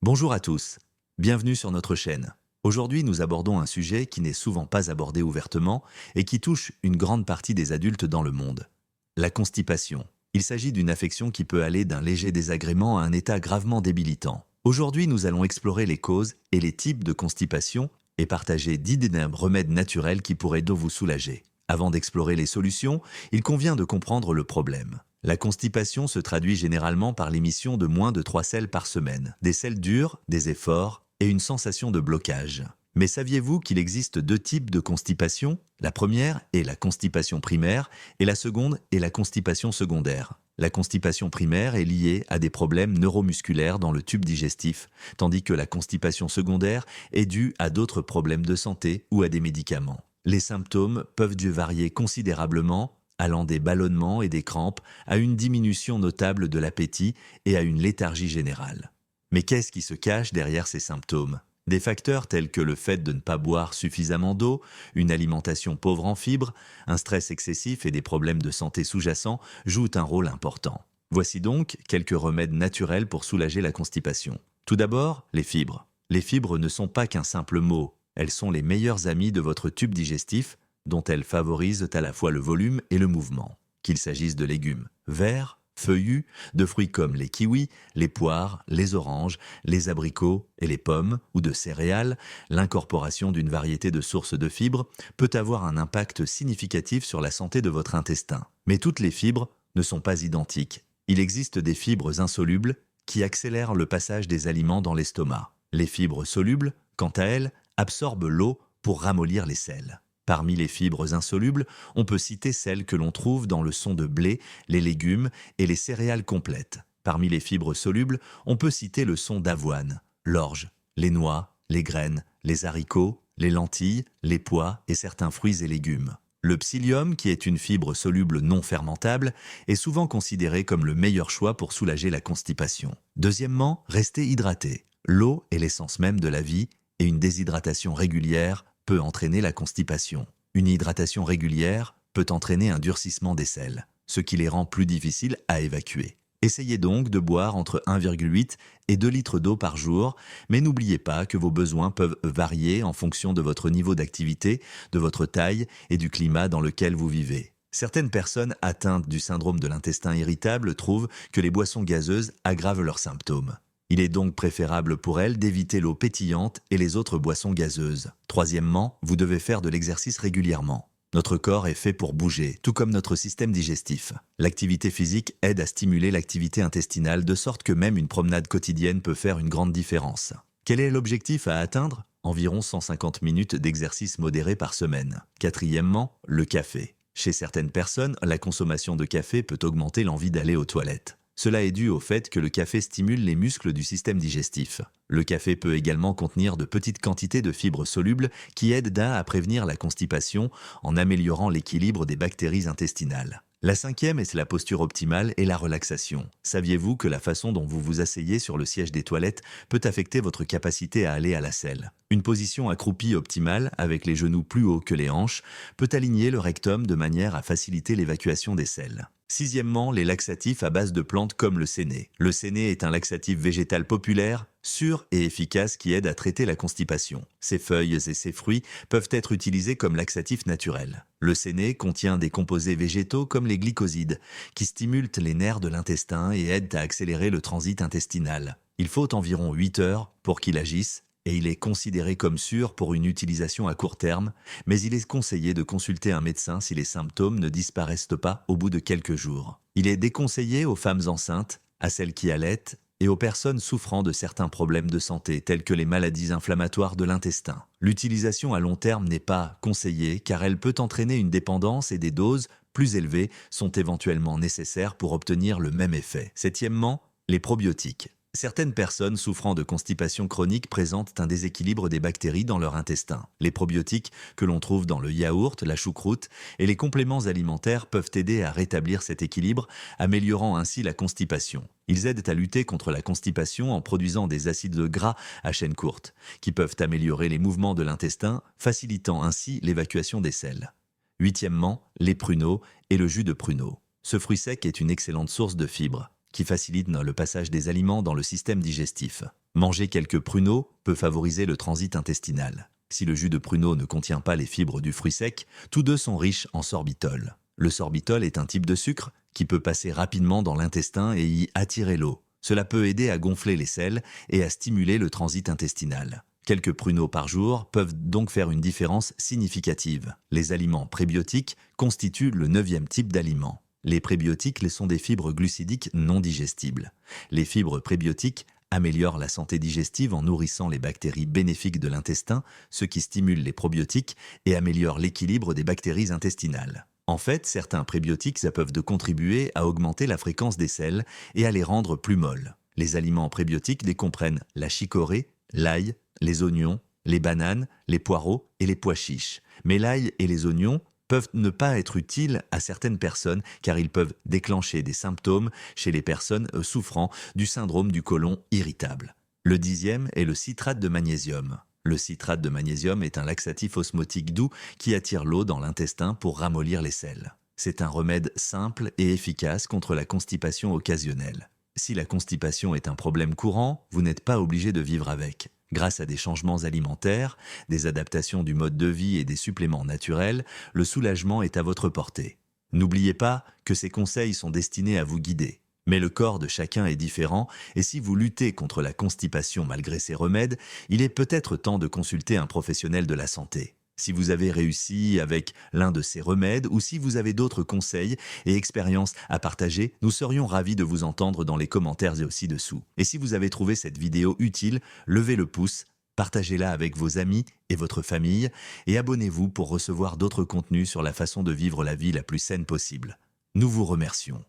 Bonjour à tous, bienvenue sur notre chaîne. Aujourd'hui, nous abordons un sujet qui n'est souvent pas abordé ouvertement et qui touche une grande partie des adultes dans le monde. La constipation. Il s'agit d'une affection qui peut aller d'un léger désagrément à un état gravement débilitant. Aujourd'hui, nous allons explorer les causes et les types de constipation et partager 10 remèdes naturels qui pourraient vous soulager. Avant d'explorer les solutions, il convient de comprendre le problème. La constipation se traduit généralement par l'émission de moins de 3 selles par semaine, des selles dures, des efforts et une sensation de blocage. Mais saviez-vous qu'il existe deux types de constipation? La première est la constipation primaire et la seconde est la constipation secondaire. La constipation primaire est liée à des problèmes neuromusculaires dans le tube digestif, tandis que la constipation secondaire est due à d'autres problèmes de santé ou à des médicaments. Les symptômes peuvent varier considérablement, allant des ballonnements et des crampes à une diminution notable de l'appétit et à une léthargie générale. Mais qu'est-ce qui se cache derrière ces symptômes? Des facteurs tels que le fait de ne pas boire suffisamment d'eau, une alimentation pauvre en fibres, un stress excessif et des problèmes de santé sous-jacents jouent un rôle important. Voici donc quelques remèdes naturels pour soulager la constipation. Tout d'abord, les fibres. Les fibres ne sont pas qu'un simple mot, elles sont les meilleures amies de votre tube digestif, dont elles favorisent à la fois le volume et le mouvement. Qu'il s'agisse de légumes verts, feuillus, de fruits comme les kiwis, les poires, les oranges, les abricots et les pommes, ou de céréales, l'incorporation d'une variété de sources de fibres peut avoir un impact significatif sur la santé de votre intestin. Mais toutes les fibres ne sont pas identiques. Il existe des fibres insolubles qui accélèrent le passage des aliments dans l'estomac. Les fibres solubles, quant à elles, absorbent l'eau pour ramollir les sels. Parmi les fibres insolubles, on peut citer celles que l'on trouve dans le son de blé, les légumes et les céréales complètes. Parmi les fibres solubles, on peut citer le son d'avoine, l'orge, les noix, les graines, les haricots, les lentilles, les pois et certains fruits et légumes. Le psyllium, qui est une fibre soluble non fermentable, est souvent considéré comme le meilleur choix pour soulager la constipation. Deuxièmement, restez hydraté. L'eau est l'essence même de la vie et une déshydratation régulière peut entraîner la constipation. Une hydratation régulière peut entraîner un durcissement des selles, ce qui les rend plus difficiles à évacuer. Essayez donc de boire entre 1,8 et 2 litres d'eau par jour, mais n'oubliez pas que vos besoins peuvent varier en fonction de votre niveau d'activité, de votre taille et du climat dans lequel vous vivez. Certaines personnes atteintes du syndrome de l'intestin irritable trouvent que les boissons gazeuses aggravent leurs symptômes. Il est donc préférable pour elles d'éviter l'eau pétillante et les autres boissons gazeuses. Troisièmement, vous devez faire de l'exercice régulièrement. Notre corps est fait pour bouger, tout comme notre système digestif. L'activité physique aide à stimuler l'activité intestinale de sorte que même une promenade quotidienne peut faire une grande différence. Quel est l'objectif à atteindre? Environ 150 minutes d'exercice modéré par semaine. Quatrièmement, le café. Chez certaines personnes, la consommation de café peut augmenter l'envie d'aller aux toilettes. Cela est dû au fait que le café stimule les muscles du système digestif. Le café peut également contenir de petites quantités de fibres solubles qui aident à prévenir la constipation en améliorant l'équilibre des bactéries intestinales. La cinquième est la posture optimale et la relaxation. Saviez-vous que la façon dont vous vous asseyez sur le siège des toilettes peut affecter votre capacité à aller à la selle? Une position accroupie optimale, avec les genoux plus hauts que les hanches, peut aligner le rectum de manière à faciliter l'évacuation des selles. Sixièmement, les laxatifs à base de plantes comme le séné. Le séné est un laxatif végétal populaire, sûr et efficace qui aide à traiter la constipation. Ses feuilles et ses fruits peuvent être utilisés comme laxatifs naturels. Le séné contient des composés végétaux comme les glycosides, qui stimulent les nerfs de l'intestin et aident à accélérer le transit intestinal. Il faut environ 8 heures pour qu'il agisse, et il est considéré comme sûr pour une utilisation à court terme, mais il est conseillé de consulter un médecin si les symptômes ne disparaissent pas au bout de quelques jours. Il est déconseillé aux femmes enceintes, à celles qui allaitent et aux personnes souffrant de certains problèmes de santé tels que les maladies inflammatoires de l'intestin. L'utilisation à long terme n'est pas conseillée car elle peut entraîner une dépendance et des doses plus élevées sont éventuellement nécessaires pour obtenir le même effet. Septièmement, les probiotiques. Certaines personnes souffrant de constipation chronique présentent un déséquilibre des bactéries dans leur intestin. Les probiotiques que l'on trouve dans le yaourt, la choucroute et les compléments alimentaires peuvent aider à rétablir cet équilibre, améliorant ainsi la constipation. Ils aident à lutter contre la constipation en produisant des acides gras à chaîne courte, qui peuvent améliorer les mouvements de l'intestin, facilitant ainsi l'évacuation des selles. Huitièmement, les pruneaux et le jus de pruneau. Ce fruit sec est une excellente source de fibres, qui facilite le passage des aliments dans le système digestif. Manger quelques pruneaux peut favoriser le transit intestinal. Si le jus de pruneau ne contient pas les fibres du fruit sec, tous deux sont riches en sorbitol. Le sorbitol est un type de sucre qui peut passer rapidement dans l'intestin et y attirer l'eau. Cela peut aider à gonfler les selles et à stimuler le transit intestinal. Quelques pruneaux par jour peuvent donc faire une différence significative. Les aliments prébiotiques constituent le 9e type d'aliments. Les prébiotiques sont des fibres glucidiques non digestibles. Les fibres prébiotiques améliorent la santé digestive en nourrissant les bactéries bénéfiques de l'intestin, ce qui stimule les probiotiques et améliore l'équilibre des bactéries intestinales. En fait, certains prébiotiques peuvent contribuer à augmenter la fréquence des selles et à les rendre plus molles. Les aliments prébiotiques comprennent la chicorée, l'ail, les oignons, les bananes, les poireaux et les pois chiches. Mais l'ail et les oignons peuvent ne pas être utiles à certaines personnes car ils peuvent déclencher des symptômes chez les personnes souffrant du syndrome du côlon irritable. Le 10e est le citrate de magnésium. Le citrate de magnésium est un laxatif osmotique doux qui attire l'eau dans l'intestin pour ramollir les selles. C'est un remède simple et efficace contre la constipation occasionnelle. Si la constipation est un problème courant, vous n'êtes pas obligé de vivre avec. Grâce à des changements alimentaires, des adaptations du mode de vie et des suppléments naturels, le soulagement est à votre portée. N'oubliez pas que ces conseils sont destinés à vous guider. Mais le corps de chacun est différent et si vous luttez contre la constipation malgré ces remèdes, il est peut-être temps de consulter un professionnel de la santé. Si vous avez réussi avec l'un de ces remèdes ou si vous avez d'autres conseils et expériences à partager, nous serions ravis de vous entendre dans les commentaires ci-dessous. Et si vous avez trouvé cette vidéo utile, levez le pouce, partagez-la avec vos amis et votre famille et abonnez-vous pour recevoir d'autres contenus sur la façon de vivre la vie la plus saine possible. Nous vous remercions.